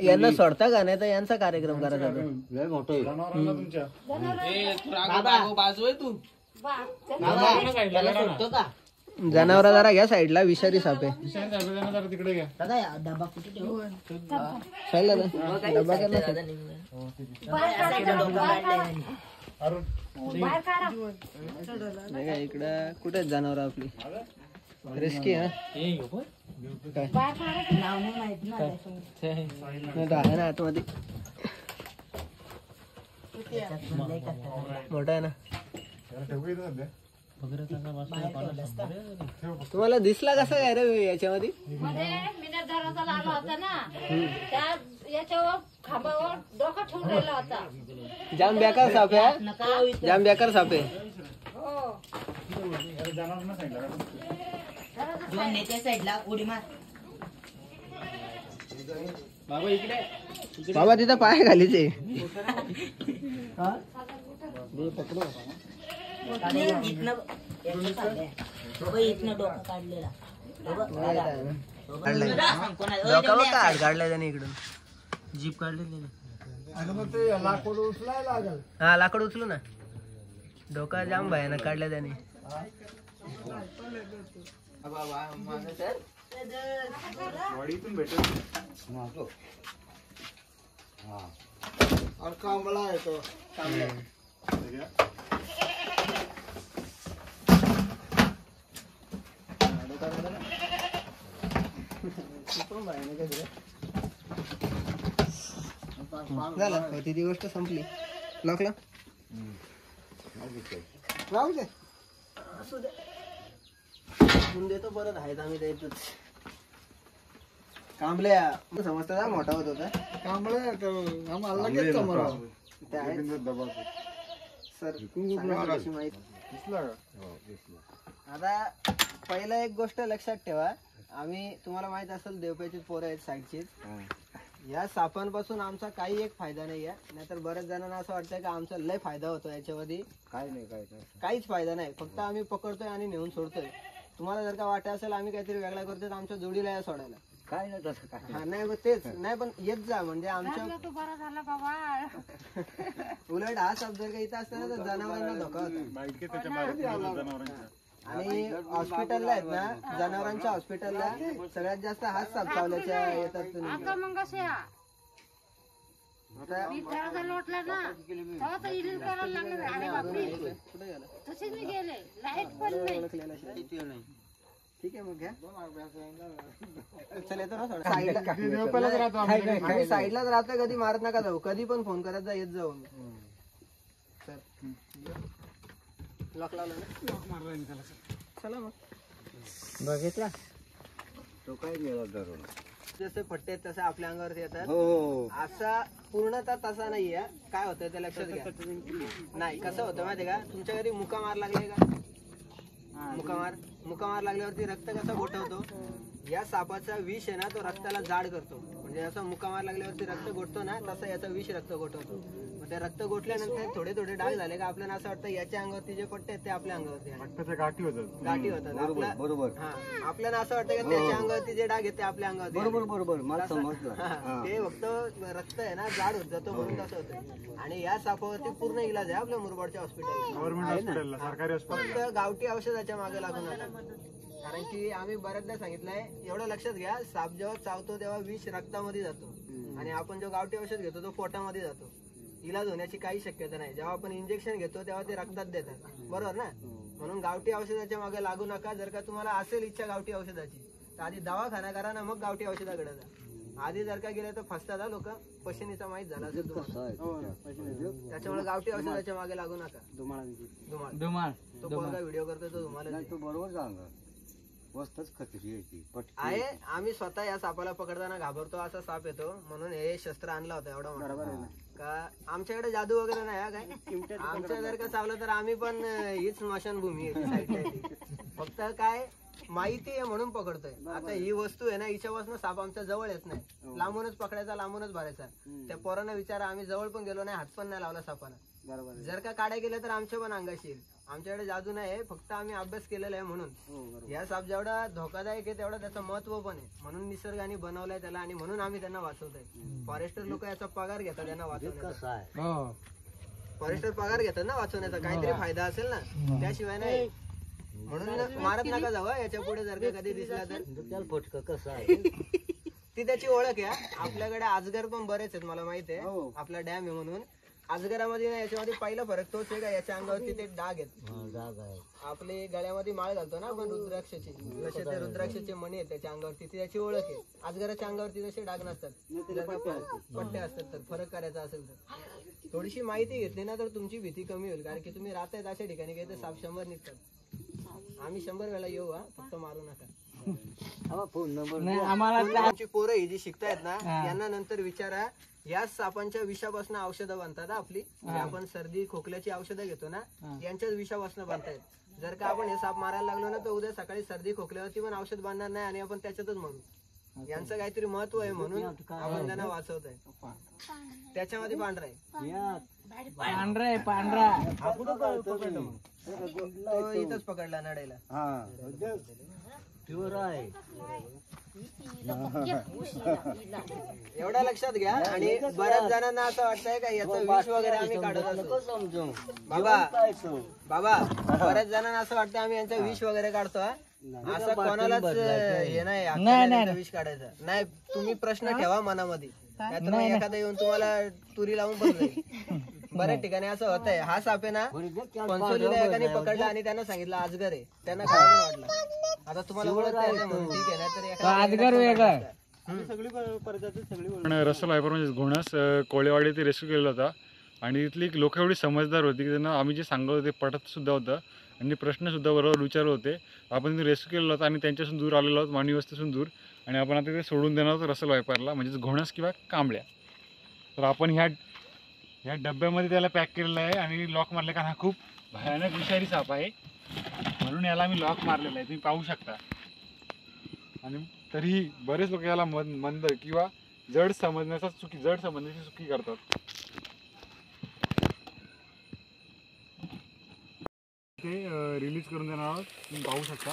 यांना सोडता का नाही तर यांचा कार्यक्रम करायचा जनावर जरा घ्या साईडला विषारी साप आहे तिकडे घ्या डबा इकडं कुठे जनावर आपली रिस्की आहे ना आतमध्ये मोठा आहे ना तुम्हाला दिसला कसा काय रे याच्यामध्ये जाम बेकार साप आहे जाम बेकार साप आहे बाबा तिथं पाय घालीच काढलाय त्याने इकडून जीप काढलेली लाकूड उचलाय लागल हा लाकूड उचलू ना डोका जाम भयानक काढलाय त्याने कांबळा आहे तो झालं ती गोष्ट संपली लॉकला राहू दे असू दे देतो परत आहेत आम्ही द्यायचोच कांबल्या समजता मोठा होत होता कांबळ्या आता पहिला एक गोष्ट लक्षात ठेवा आम्ही तुम्हाला माहित असेल देवप्याची पोरं आहेत साईडचीच या सापांपासून आमचा काही एक फायदा नाही आहे नाहीतर बऱ्याच जणांना असं वाटतंय की आमचा लय फायदा होतो याच्यामध्ये काहीच फायदा नाही फक्त आम्ही पकडतोय आणि नेऊन सोडतोय तुम्हाला जर का वाटत असेल आम्ही काहीतरी वेगळा करतोय तर आमच्या जोडीला या सोडायला काय नाही तसं काय हा नाही तेच नाही पण येत जा म्हणजे आमच्या उलट हा साप जर का इथं असताना तर जनावरांना धोका होता आणि हॉस्पिटलला आहेत ना जनावरांच्या हॉस्पिटलला सगळ्यात जास्त हाच साप चावल्याच्या येतात ठीक आहे मग घ्या चल येतो ना साईडलाच राहता कधी मारत नका जाऊ कधी पण फोन करत जा येत जाऊ लॉक लावला ना चला मग बघितला तो काय गेला धरून जसे फट्टे आहेत तसे आपल्या अंगावरती येतात असा पूर्णतः तसा नाहीये काय होतं ते लक्षात घ्या नाही कसं होतं माहिती का तुमच्या घरी मुका मार लागले का मुका मार लागल्यावरती रक्त कसं गोठवतो या सापाचा विष आहे ना तो रक्ताला जाड करतो म्हणजे असा मुका मार लागल्यावरती रक्त गोठतो ना तसं याचा विष रक्त गोठवतो मग ते रक्त गोठल्यानंतर थोडे थोडे डाग झाले का आपल्याला असं वाटतं याच्या अंगावरती जे पट्टे आहेत ते आपल्या अंगावरती गाठी होतात बरोबर हा आपल्याला असं वाटतं की त्याच्या अंगावरती जे डाग आहेत ते आपल्या अंगावरती बरोबर मला समजलं ते फक्त रक्त आहे ना जाड होत जातो म्हणून तसं होतं आणि या सापावरती पूर्ण इलाज आहे आपल्या मुरबाडच्या हॉस्पिटल फक्त गावठी औषधाच्या मागे लागून आता कारण की आम्ही बऱ्याचदा सांगितलंय एवढं लक्षात घ्या साप जेव्हा चावतो तेव्हा विष रक्तामध्ये जातो आणि आपण जो गावठी औषध घेतो तो पोटामध्ये जातो इलाज होण्याची काही शक्यता नाही जेव्हा आपण इंजेक्शन घेतो तेव्हा ते रक्तात देतात बरोबर ना म्हणून गावठी औषधाच्या मागे लागू नका जर का तुम्हाला असेल इच्छा गावठी औषधाची तर आधी दवाखाना करा ना मग गावठी औषधाकडे जा आधी जर का गेले तर फसतात लोक पशनीचा माहित झाला असेल त्याच्यामुळे गावठी औषधाच्या मागे लागू नका तो कोणता व्हिडिओ करतो तो तुम्हाला बरोबर सांगा वस्तच खतरी आहे आम्ही स्वतः या सापाला पकडताना घाबरतो असा साप येतो म्हणून हे शस्त्र आणला होता एवढा मोठा का आमच्याकडे जादू वगैरे नाही काय आमच्या जर का चावलं तर आम्ही पण हीच स्मशानभूमी आहे फक्त काय माहिती आहे म्हणून पकडतोय आता ही वस्तू आहे ना हिच्यापासून साप आमच्या जवळ येत नाही लांबूनच पकडायचा लांबूनच भरायचा त्या पोरांना विचारा आम्ही जवळ पण गेलो नाही हात पण नाही लावला सापाला जर का काड्या गेल्या तर आमच्या पण अंगाशी येईल आमच्याकडे जादू नाही, फक्त आम्ही अभ्यास केलेला आहे म्हणून. या साप जेवढा धोकादायक आहे तेवढा त्याचं महत्व पण आहे, म्हणून निसर्गाने बनवलाय त्याला आणि म्हणून आम्ही त्यांना वाचवतोय. फॉरेस्टर लोक याचा पगार घेतात त्यांना वाचवण्याचा. फॉरेस्टर पगार घेतात ना वाचवण्याचा, काहीतरी फायदा असेल ना, त्याशिवाय नाही. म्हणून मारत नका जावं. याच्या पुढे जर का कधी दिसला तर कसं आहे ती त्याची ओळख आहे. आपल्याकडे अजगर पण बरेच आहेत, मला माहित आहे. आपला डॅम आहे म्हणून. अजगरामध्ये ना याच्यामध्ये पहिला फरक तोच आहे का याच्या अंगावरती ते डाग आहेत. आपले गळ्यामध्ये माळ घालतो ना आपण रुद्राक्षाची, तसे ते रुद्राक्षाचे मणी आहेत त्याच्या अंगावरती, ती त्याची ओळख आहे. अजगराच्या अंगावरती तसे डाग नसतात, पट्टे असतात. तर फरक करायचा असेल तर थोडीशी माहिती घेतली ना तर तुमची भीती कमी होईल. कारण की तुम्ही राहतायत अशा ठिकाणी काही तर साप 100 निघतात. आम्ही 100 वेळा येऊ, फक्त मारू नका. आमची पोरं ही जी शिकतायत ना यांना नंतर विचारा, या सापांच्या विषापासून औषधं बनतात आपली. आपण सर्दी खोकल्याची औषधं घेतो ना, यांच्याच विषापासून बनतायत. जर का आपण हे साप मारायला लागलो ना तर उद्या सकाळी सर्दी खोकल्यावरती पण औषध बांधणार नाही आणि आपण त्याच्यातच मरू. यांचं काहीतरी महत्व आहे म्हणून आपण त्यांना वाचवतोय. त्याच्यामध्ये पांढरा आहे, तो इथंच पकडला नडायला. एवढा लक्षात घ्या. आणि बऱ्याच जणांना असं वाटतंय का याचं विष वगैरे आम्ही काढत असतो. बाबा बऱ्याच जणांना असं वाटतं आम्ही यांचं विष वगैरे काढतो. असं कोणालाच हे नाही विष काढायचं नाही. तुम्ही प्रश्न ठेवा मनामध्ये, नाहीतर एखादा येऊन तुम्हाला तुरी लावून पण जाईल. बऱ्याच ठिकाणी असं होत आहे. हा साप आहे ना पंचोलीला एकाने पकडला आणि त्यांना सांगितलं अजगर आहे, त्यांना काय पण वाटलं. आता तुम्हाला ओळख म्हणून ठीक आहे, नाहीतर रसल वायपर म्हणजे घोणस कोळेवाडी ते रेस्क्यू केलेला होता. आणि इथली लोक एवढी समजदार होती की त्यांना आम्ही जे सांगत होते पटत सुद्धा होतं आणि प्रश्न सुद्धा बरोबर विचारत होते. आपण ते रेस्क्यू केलेलं होतं आणि त्यांच्यापासून दूर आलेलो आहोत, मानवी वस्तीपासून दूर. आणि आपण आता ते सोडून देणार आहोत रसल वायपरला, म्हणजेच घोणस किंवा कांबळ्या. तर आपण ह्या डब्यामध्ये त्याला पॅक केलेलं आहे आणि लॉक मारले, कारण हा खूप भयानक विषारी साप आहे म्हणून याला आम्ही लॉक मारलेला आहे, तुम्ही पाहू शकता. आणि तरीही बरेच लोक याला मंद किंवा जड समजण्याची चुकी करतात. ते रिलीज करून देणार आहोत, तुम्ही पाहू शकता.